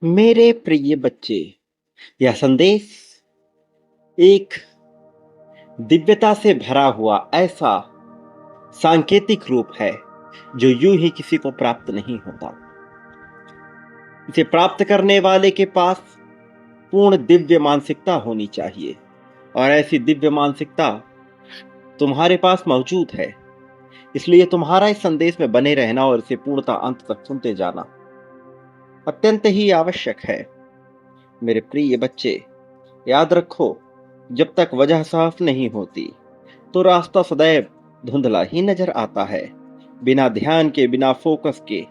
मेरे प्रिय बच्चे, यह संदेश एक दिव्यता से भरा हुआ ऐसा सांकेतिक रूप है जो यूं ही किसी को प्राप्त नहीं होता। इसे प्राप्त करने वाले के पास पूर्ण दिव्य मानसिकता होनी चाहिए और ऐसी दिव्य मानसिकता तुम्हारे पास मौजूद है। इसलिए तुम्हारा इस संदेश में बने रहना और इसे पूर्णतः अंत तक सुनते जाना अत्यंत ही आवश्यक है। मेरे प्रिय बच्चे, याद रखो, जब तक वजह साफ नहीं होती तो रास्ता सदैव धुंधला ही नजर आता है। बिना ध्यान के, बिना फोकस के,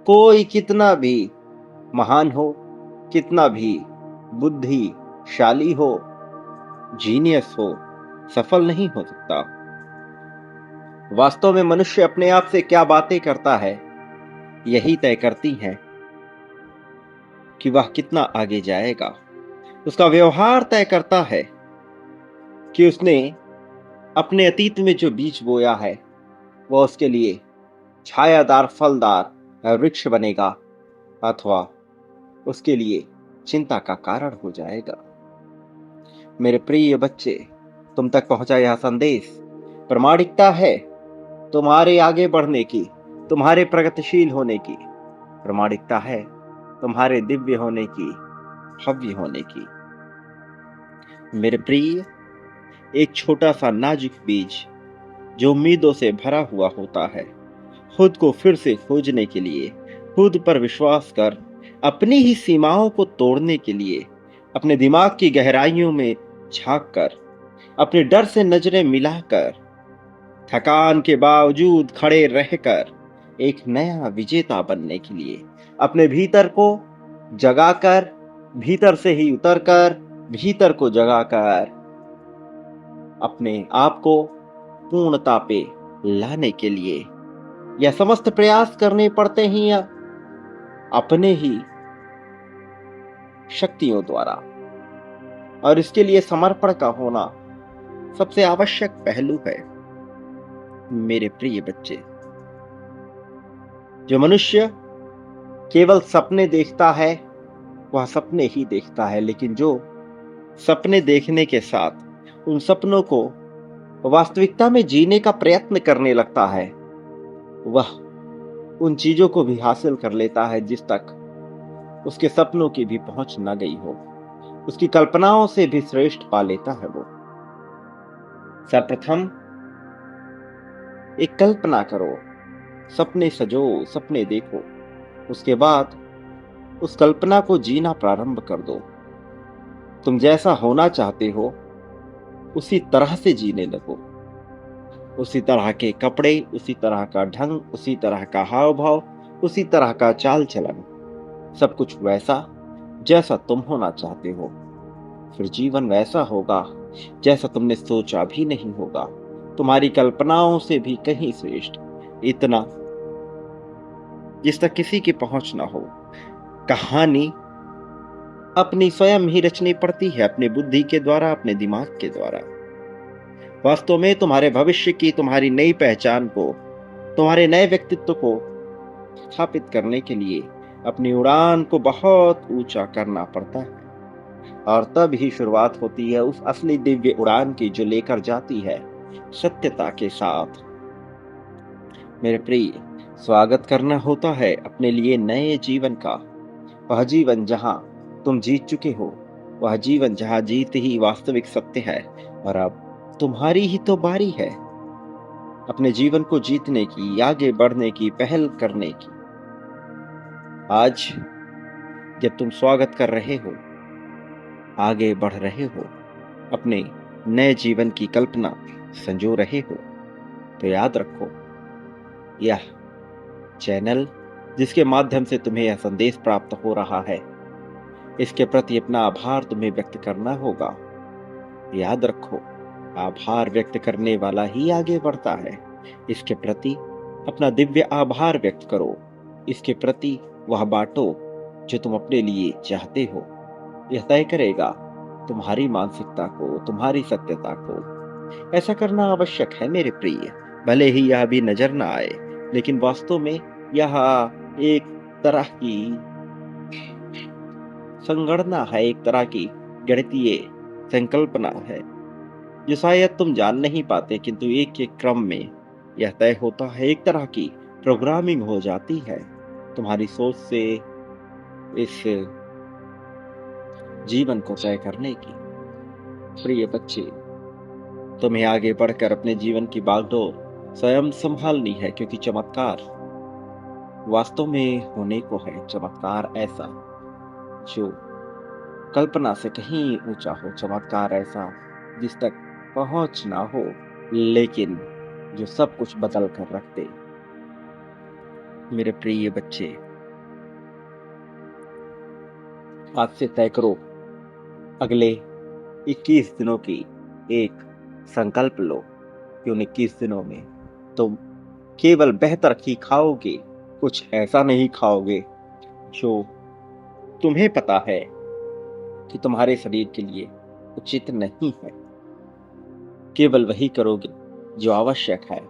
कोई कितना भी महान हो, कितना भी बुद्धिशाली हो, जीनियस हो, सफल नहीं हो सकता। वास्तव में मनुष्य अपने आप से क्या बातें करता है, यही तय करती हैं कि वह कितना आगे जाएगा। उसका व्यवहार तय करता है कि उसने अपने अतीत में जो बीज बोया है वह उसके लिए छायादार फलदार वृक्ष बनेगा अथवा उसके लिए चिंता का कारण हो जाएगा। मेरे प्रिय बच्चे, तुम तक पहुंचा यह संदेश प्रामाणिकता है तुम्हारे आगे बढ़ने की, तुम्हारे प्रगतिशील होने की। प्रामाणिकता है तुम्हारे दिव्य होने की, भव्य होने की। मेरे प्रिय, एक छोटा सा नाजुक बीज जो उम्मीदों से भरा हुआ होता है, खुद को फिर से खोजने के लिए, खुद पर विश्वास कर अपनी ही सीमाओं को तोड़ने के लिए, अपने दिमाग की गहराइयों में झांक कर, अपने डर से नजरें मिलाकर, थकान के बावजूद खड़े रहकर एक नया विजेता बनने के लिए, अपने भीतर को जगाकर, भीतर से ही उतरकर भीतर को जगाकर अपने आप को पूर्णता पे लाने के लिए यह समस्त प्रयास करने पड़ते हैं या अपने ही शक्तियों द्वारा, और इसके लिए समर्पण का होना सबसे आवश्यक पहलू है। मेरे प्रिय बच्चे, जो मनुष्य केवल सपने देखता है वह सपने ही देखता है, लेकिन जो सपने देखने के साथ उन सपनों को वास्तविकता में जीने का प्रयत्न करने लगता है, वह उन चीजों को भी हासिल कर लेता है जिस तक उसके सपनों की भी पहुंच न गई हो। उसकी कल्पनाओं से भी श्रेष्ठ पा लेता है वो। सर्वप्रथम एक कल्पना करो, सपने सजो, सपने देखो। उसके बाद उस कल्पना को जीना प्रारंभ कर दो। तुम जैसा होना चाहते हो उसी तरह से जीने लगो। उसी तरह के कपड़े, उसी तरह का ढंग, उसी तरह का हाव भाव, उसी तरह का चाल चलन, सब कुछ वैसा जैसा तुम होना चाहते हो। फिर जीवन वैसा होगा जैसा तुमने सोचा भी नहीं होगा, तुम्हारी कल्पनाओं से भी कहीं श्रेष्ठ, इतना जिस तक किसी की पहुंच ना हो। कहानी अपनी स्वयं ही रचनी पड़ती है, अपनी बुद्धि के द्वारा, अपने दिमाग के द्वारा। वास्तव में तुम्हारे भविष्य की, तुम्हारी नई पहचान को, तुम्हारे नए व्यक्तित्व को स्थापित करने के लिए अपनी उड़ान को बहुत ऊंचा करना पड़ता है, और तब ही शुरुआत होती है उस असली दिव्य उड़ान की जो लेकर जाती है सत्यता के साथ। मेरे प्रिय, स्वागत करना होता है अपने लिए नए जीवन का, वह जीवन जहां तुम जीत चुके हो, वह जीवन जहां जीत ही वास्तविक सत्य है। और अब तुम्हारी ही तो बारी है अपने जीवन को जीतने की, आगे बढ़ने की, पहल करने की। आज जब तुम स्वागत कर रहे हो, आगे बढ़ रहे हो, अपने नए जीवन की कल्पना संजो रहे हो, तो याद रखो, यह चैनल जिसके माध्यम से तुम्हें यह संदेश प्राप्त हो रहा है, इसके प्रति अपना आभार तुम्हें व्यक्त करना होगा। याद रखो, आभार व्यक्त करने वाला ही आगे बढ़ता है। इसके प्रति अपना दिव्य आभार व्यक्त करो। इसके प्रति वह बांटो जो तुम अपने लिए चाहते हो। यह तय करेगा तुम्हारी मानसिकता को, तुम्हारी सत्यता को। ऐसा करना आवश्यक है मेरे प्रिय, भले ही यह भी नजर ना आए, लेकिन वास्तव में यह एक तरह की संगणना है, एक तरह की गणितीय संकल्पना है, जो शायद तुम जान नहीं पाते, किंतु एक एक क्रम में यह तय होता है, एक तरह की प्रोग्रामिंग हो जाती है तुम्हारी सोच से इस जीवन को तय करने की। प्रिय बच्चे, तुम्हें आगे बढ़कर अपने जीवन की बागडोर स्वयं संभालनी है, क्योंकि चमत्कार वास्तव में होने को है। चमत्कार ऐसा जो कल्पना से कहीं ऊंचा हो, चमत्कार ऐसा जिस तक पहुंच ना हो, लेकिन जो सब कुछ बदल कर रख दे। मेरे प्रिय बच्चे, आज से तय करो, अगले 21 दिनों की एक संकल्प लो कि उन 21 दिनों में तुम केवल बेहतर ही खाओगे, कुछ ऐसा नहीं खाओगे जो तुम्हें पता है कि तुम्हारे शरीर के लिए उचित नहीं है। केवल वही करोगे जो आवश्यक है।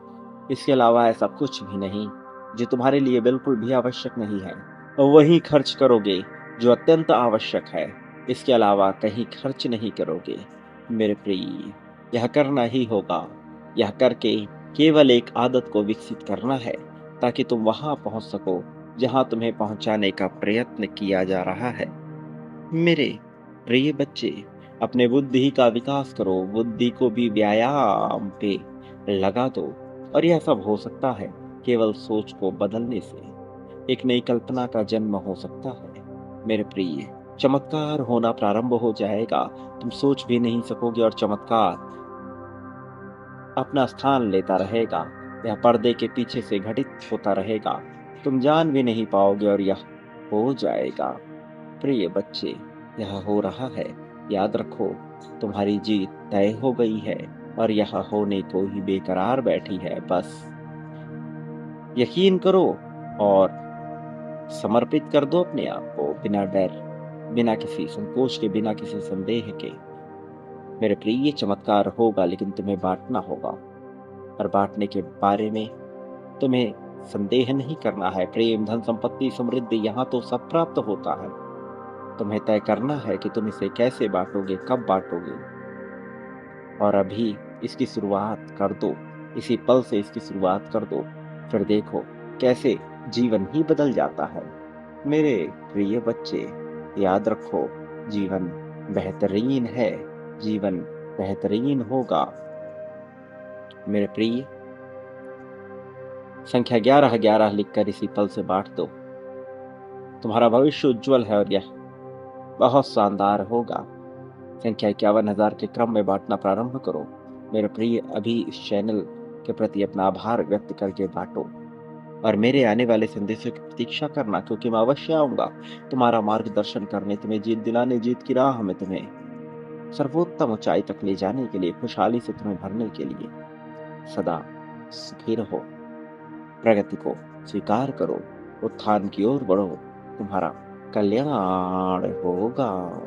इसके अलावा ऐसा कुछ भी नहीं जो तुम्हारे लिए बिल्कुल भी आवश्यक नहीं है। और वही खर्च करोगे जो अत्यंत आवश्यक है। इसके अलावा कहीं खर्च नहीं करोगे। मेरे प्रिय, यह करना ही होगा। यह करके केवल एक आदत को विकसित करना है, ताकि तुम वहां पहुंच सको जहां तुम्हें पहुंचाने का प्रयत्न किया जा रहा है। मेरे प्रिय बच्चे, अपने बुद्धि का विकास करो, बुद्धि को भी व्यायाम पे लगा दो। और यह सब हो सकता है केवल सोच को बदलने से। एक नई कल्पना का जन्म हो सकता है। मेरे प्रिय, चमत्कार होना प्रारंभ हो जाएगा। तुम सोच भी नहीं सकोगे और चमत्कार अपना स्थान लेता रहेगा। यह पर्दे के पीछे से घटित होता रहेगा। तुम जान भी नहीं पाओगे और यह हो जाएगा। प्रिय बच्चे, यह हो रहा है। याद रखो, तुम्हारी जीत तय हो गई है और यह होने को ही बेकरार बैठी है। बस यकीन करो और समर्पित कर दो अपने आप को, बिना डर, बिना किसी संकोच के, बिना किसी संदेह के। मेरे प्रिय, चमत्कार होगा, लेकिन तुम्हें बांटना होगा। और बांटने के बारे में तुम्हें संदेह नहीं करना है। प्रेम, धन, संपत्ति, समृद्धि, यहाँ तो सब प्राप्त होता है। तुम्हें तय करना है कि तुम इसे कैसे बांटोगे, कब बांटोगे। और अभी इसकी शुरुआत कर दो। इसी पल से इसकी शुरुआत कर दो। फिर देखो कैसे जीवन ही बदल जाता है। मेरे प्रिय बच्चे, याद रखो, जीवन बेहतरीन है, जीवन बेहतरीन होगा। मेरे प्रिय, संख्या 1111 लिखकर इसी पल से बांट दो। तुम्हारा भविष्य उज्जवल है और यह बहुत शानदार होगा। संख्या 51,000 के क्रम में बांटना प्रारंभ करो। मेरे प्रिय, अभी इस चैनल के प्रति अपना आभार व्यक्त करके बांटो और मेरे आने वाले संदेशों की प्रतीक्षा करना, क्योंकि मैं अवश्य आऊंगा तुम्हारा मार्गदर्शन करने, तुम्हें जीत दिलाने, जीत की राह में तुम्हें सर्वोत्तम ऊंचाई तक ले जाने के लिए, खुशहाली से तुम्हें भरने के लिए। सदा सुखी रहो, प्रगति को स्वीकार करो, उत्थान की ओर बढ़ो, तुम्हारा कल्याण होगा।